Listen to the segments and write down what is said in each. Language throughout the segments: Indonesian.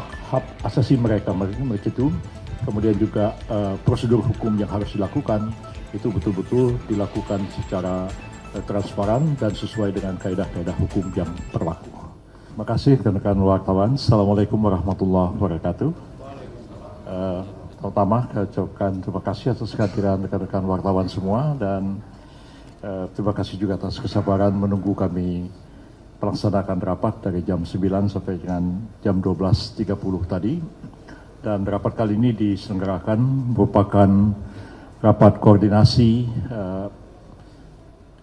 hak asasi mereka itu, kemudian juga prosedur hukum yang harus dilakukan itu betul-betul dilakukan secara transparan dan sesuai dengan kaedah-kaedah hukum yang berlaku. Terima kasih rekan-rekan wartawan. Assalamualaikum warahmatullahi wabarakatuh. Pertama, saya ucapkan terima kasih atas kehadiran rekan-rekan wartawan semua dan terima kasih juga atas kesabaran menunggu kami melaksanakan rapat dari jam 9 sampai dengan jam 12.30 tadi. Dan rapat kali ini diselenggarakan merupakan rapat koordinasi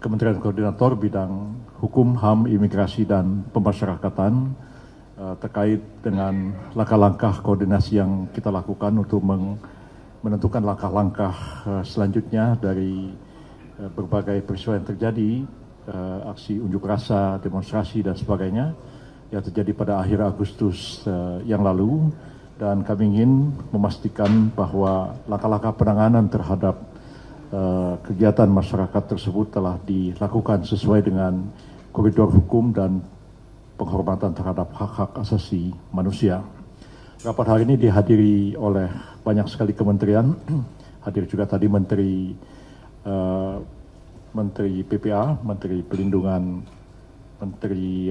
Kementerian Koordinator Bidang Hukum, HAM, Imigrasi, dan Pemasyarakatan terkait dengan langkah-langkah koordinasi yang kita lakukan untuk menentukan langkah-langkah selanjutnya dari berbagai peristiwa yang terjadi, aksi unjuk rasa, demonstrasi, dan sebagainya yang terjadi pada akhir Agustus yang lalu. Dan kami ingin memastikan bahwa langkah-langkah penanganan terhadap kegiatan masyarakat tersebut telah dilakukan sesuai dengan koridor hukum dan penghormatan terhadap hak-hak asasi manusia. Rapat hari ini dihadiri oleh banyak sekali kementerian, hadir juga tadi Menteri PPA, Menteri Perlindungan, Menteri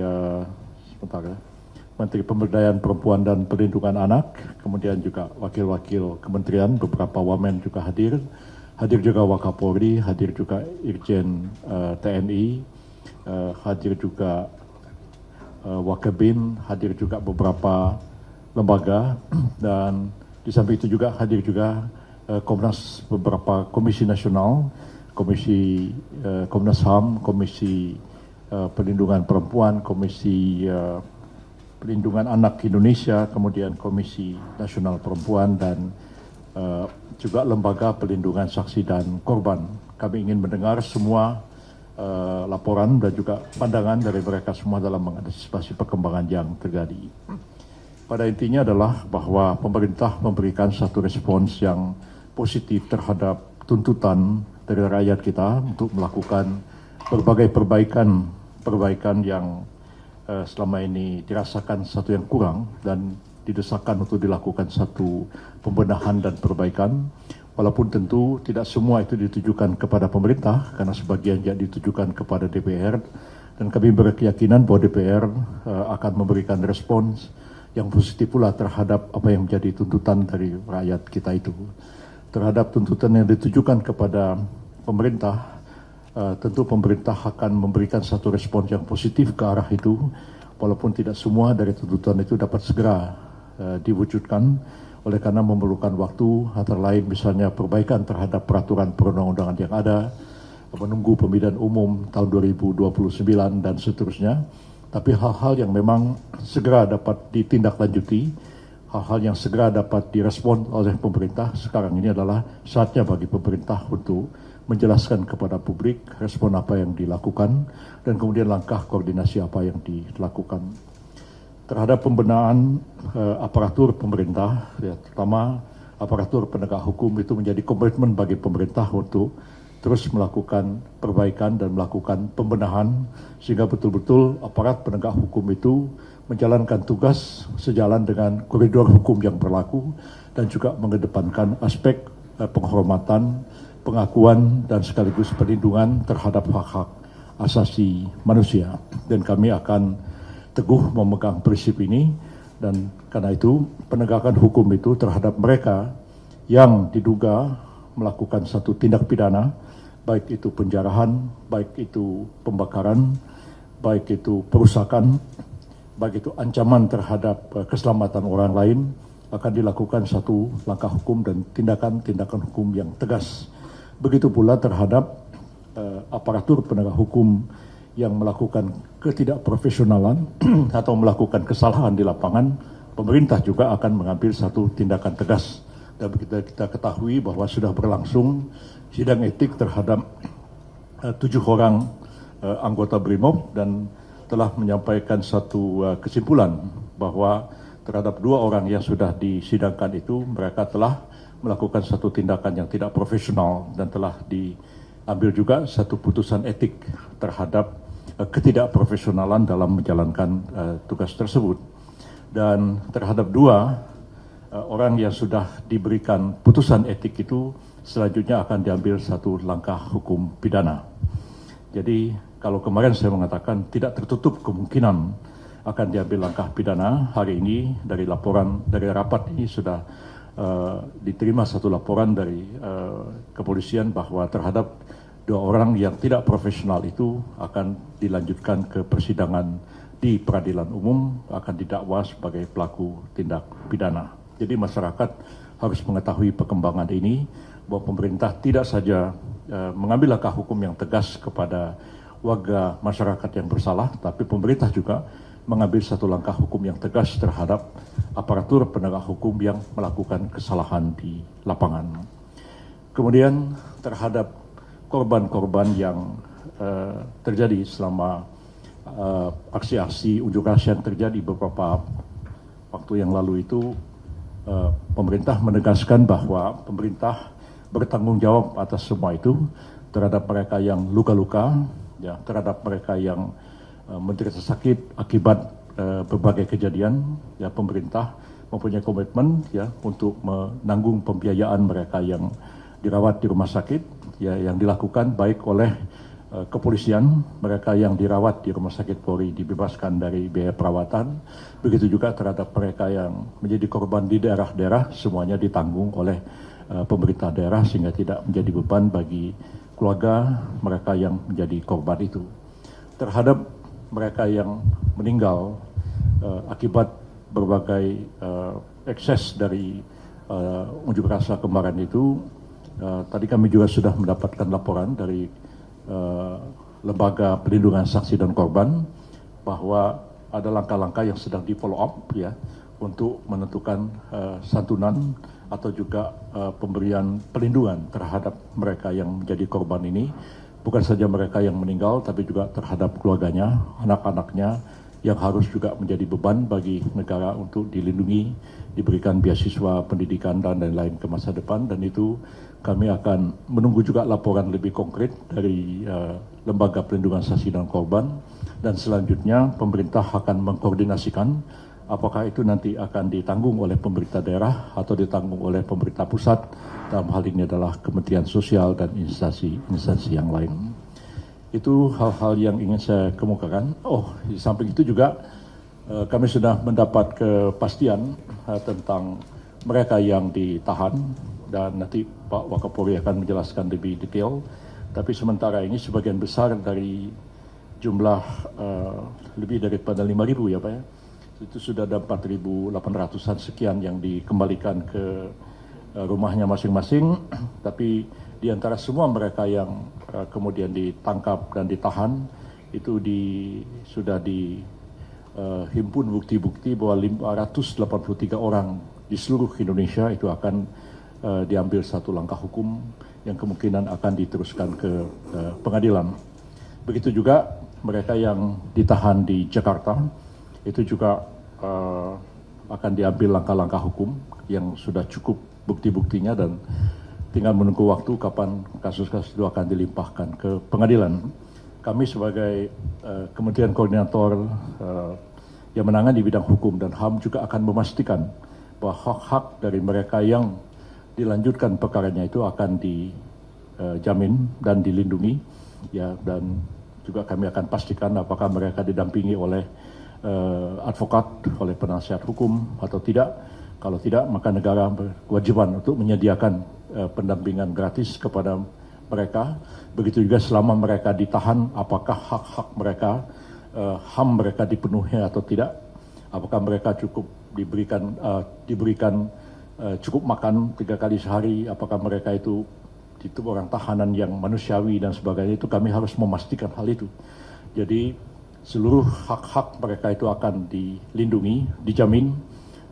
Pemberdayaan Perempuan dan Perlindungan Anak, kemudian juga wakil-wakil kementerian, beberapa wamen juga hadir juga Wakapolri, hadir juga Irjen TNI, hadir juga Wakabin, hadir juga beberapa lembaga, dan di samping itu juga hadir juga Komnas, beberapa komisi nasional, Komnas HAM, Komisi Perlindungan Perempuan, Komisi Perlindungan Anak Indonesia, kemudian Komisi Nasional Perempuan, dan juga Lembaga Perlindungan Saksi dan Korban. Kami ingin mendengar semua laporan dan juga pandangan dari mereka semua dalam mengantisipasi perkembangan yang terjadi. Pada intinya adalah bahwa pemerintah memberikan satu respons yang positif terhadap tuntutan dari rakyat kita untuk melakukan berbagai perbaikan yang selama ini dirasakan satu yang kurang dan didesakan untuk dilakukan satu pembenahan dan perbaikan. Walaupun tentu tidak semua itu ditujukan kepada pemerintah, karena sebagian yang ditujukan kepada DPR, dan kami berkeyakinan bahwa DPR akan memberikan respons yang positif pula terhadap apa yang menjadi tuntutan dari rakyat kita itu. Terhadap tuntutan yang ditujukan kepada pemerintah, tentu pemerintah akan memberikan satu respons yang positif ke arah itu, walaupun tidak semua dari tuntutan itu dapat segera diwujudkan, oleh karena memerlukan waktu, antara lain misalnya perbaikan terhadap peraturan perundang-undangan yang ada, menunggu pemilihan umum tahun 2029 dan seterusnya. Tapi hal-hal yang memang segera dapat ditindaklanjuti, hal-hal yang segera dapat direspon oleh pemerintah, sekarang ini adalah saatnya bagi pemerintah untuk menjelaskan kepada publik respon apa yang dilakukan dan kemudian langkah koordinasi apa yang dilakukan. Terhadap pembenahan aparatur pemerintah, ya, terutama aparatur penegak hukum, itu menjadi komitmen bagi pemerintah untuk terus melakukan perbaikan dan melakukan pembenahan sehingga betul-betul aparat penegak hukum itu menjalankan tugas sejalan dengan koridor hukum yang berlaku dan juga mengedepankan aspek penghormatan, pengakuan, dan sekaligus perlindungan terhadap hak-hak asasi manusia. Dan kami akan teguh memegang prinsip ini, dan karena itu penegakan hukum itu terhadap mereka yang diduga melakukan satu tindak pidana, baik itu penjarahan, baik itu pembakaran, baik itu perusakan, baik itu ancaman terhadap keselamatan orang lain, akan dilakukan satu langkah hukum dan tindakan-tindakan hukum yang tegas. Begitu pula terhadap aparatur penegak hukum yang melakukan ketidakprofesionalan atau melakukan kesalahan di lapangan, pemerintah juga akan mengambil satu tindakan tegas. Dan kita ketahui bahwa sudah berlangsung sidang etik terhadap 7 orang anggota BRIMOB dan telah menyampaikan satu kesimpulan bahwa terhadap 2 orang yang sudah disidangkan itu mereka telah melakukan satu tindakan yang tidak profesional dan telah diambil juga satu putusan etik terhadap ketidakprofesionalan dalam menjalankan tugas tersebut. dan terhadap 2 orang yang sudah diberikan putusan etik itu selanjutnya akan diambil satu langkah hukum pidana. Jadi kalau kemarin saya mengatakan tidak tertutup kemungkinan akan diambil langkah pidana, hari ini dari rapat ini sudah diterima satu laporan dari kepolisian bahwa terhadap 2 orang yang tidak profesional itu akan dilanjutkan ke persidangan di peradilan umum, akan didakwa sebagai pelaku tindak pidana. Jadi masyarakat harus mengetahui perkembangan ini, bahwa pemerintah tidak saja mengambil langkah hukum yang tegas kepada warga masyarakat yang bersalah, tapi pemerintah juga mengambil satu langkah hukum yang tegas terhadap aparatur penegak hukum yang melakukan kesalahan di lapangan. Kemudian terhadap korban-korban yang terjadi selama aksi-aksi unjuk rasa yang terjadi beberapa waktu yang lalu itu, pemerintah menegaskan bahwa pemerintah bertanggung jawab atas semua itu, terhadap mereka yang luka-luka, ya, terhadap mereka yang menderita sakit akibat berbagai kejadian. Ya, pemerintah mempunyai komitmen ya untuk menanggung pembiayaan mereka yang dirawat di rumah sakit, ya, yang dilakukan baik oleh kepolisian, mereka yang dirawat di rumah sakit Polri dibebaskan dari biaya perawatan, begitu juga terhadap mereka yang menjadi korban di daerah-daerah, semuanya ditanggung oleh pemerintah daerah sehingga tidak menjadi beban bagi keluarga mereka yang menjadi korban itu. Terhadap mereka yang meninggal akibat berbagai ekses dari unjuk rasa kemarin itu, tadi kami juga sudah mendapatkan laporan dari Lembaga Perlindungan Saksi dan Korban bahwa ada langkah-langkah yang sedang di follow up ya untuk menentukan santunan atau juga pemberian perlindungan terhadap mereka yang menjadi korban ini, bukan saja mereka yang meninggal tapi juga terhadap keluarganya, anak-anaknya yang harus juga menjadi beban bagi negara untuk dilindungi, diberikan beasiswa pendidikan dan lain-lain ke masa depan. Dan itu kami akan menunggu juga laporan lebih konkret dari Lembaga Perlindungan Saksi dan Korban, dan selanjutnya pemerintah akan mengkoordinasikan apakah itu nanti akan ditanggung oleh pemerintah daerah atau ditanggung oleh pemerintah pusat, dalam hal ini adalah Kementerian Sosial dan instansi yang lain. Itu hal-hal yang ingin saya kemukakan. Oh, di samping itu juga kami sudah mendapat kepastian tentang mereka yang ditahan, dan nanti Pak Wakapolri akan menjelaskan lebih detail. Tapi sementara ini sebagian besar dari jumlah lebih daripada 5.000 ya Pak ya, itu sudah ada 4.800-an sekian yang dikembalikan ke rumahnya masing-masing. Tapi di antara semua mereka yang kemudian ditangkap dan ditahan itu sudah dihimpun bukti-bukti bahwa 583 orang di seluruh Indonesia itu akan diambil satu langkah hukum yang kemungkinan akan diteruskan ke pengadilan. Begitu juga mereka yang ditahan di Jakarta itu juga akan diambil langkah-langkah hukum yang sudah cukup bukti-buktinya, dan tinggal menunggu waktu kapan kasus-kasus itu akan dilimpahkan ke pengadilan. Kami sebagai Kementerian Koordinator yang menangani di bidang hukum dan HAM juga akan memastikan bahwa hak-hak dari mereka yang dilanjutkan perkaranya itu akan dijamin dan dilindungi, ya, dan juga kami akan pastikan apakah mereka didampingi oleh advokat, oleh penasihat hukum atau tidak. Kalau tidak, maka negara berkewajiban untuk menyediakan pendampingan gratis kepada mereka. Begitu juga selama mereka ditahan, apakah hak-hak mereka, HAM mereka dipenuhi atau tidak. Apakah mereka cukup diberikan cukup makan 3 kali sehari, apakah mereka itu orang tahanan yang manusiawi dan sebagainya. Itu kami harus memastikan hal itu. Jadi seluruh hak-hak mereka itu akan dilindungi, dijamin,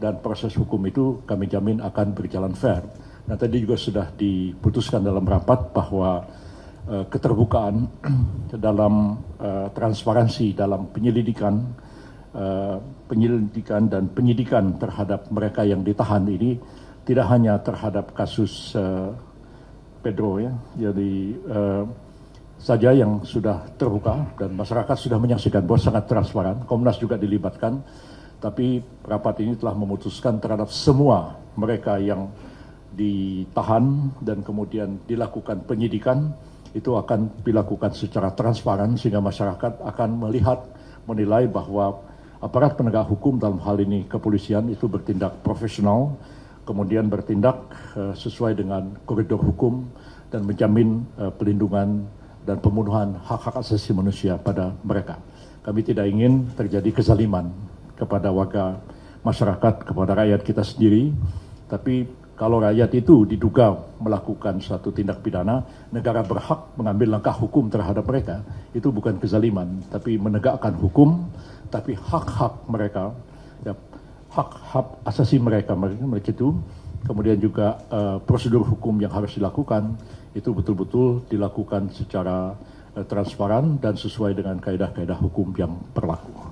dan proses hukum itu kami jamin akan berjalan fair. Nah, tadi juga sudah diputuskan dalam rapat bahwa keterbukaan dalam transparansi dalam penyelidikan dan penyidikan terhadap mereka yang ditahan ini tidak hanya terhadap kasus Pedro ya, jadi saja yang sudah terbuka dan masyarakat sudah menyaksikan bahwa sangat transparan. Komnas juga dilibatkan, Tapi rapat ini telah memutuskan terhadap semua mereka yang ditahan dan kemudian dilakukan penyidikan, itu akan dilakukan secara transparan sehingga masyarakat akan melihat, menilai bahwa aparat penegak hukum dalam hal ini kepolisian itu bertindak profesional, kemudian bertindak sesuai dengan koridor hukum dan menjamin pelindungan dan pemenuhan hak-hak asasi manusia pada mereka. Kami tidak ingin terjadi kezaliman kepada warga masyarakat, kepada rakyat kita sendiri, tapi kalau rakyat itu diduga melakukan suatu tindak pidana, negara berhak mengambil langkah hukum terhadap mereka. Itu bukan kezaliman, tapi menegakkan hukum, tapi hak-hak mereka, ya, hak-hak asasi mereka itu, kemudian juga prosedur hukum yang harus dilakukan, itu betul-betul dilakukan secara transparan dan sesuai dengan kaedah-kaedah hukum yang berlaku.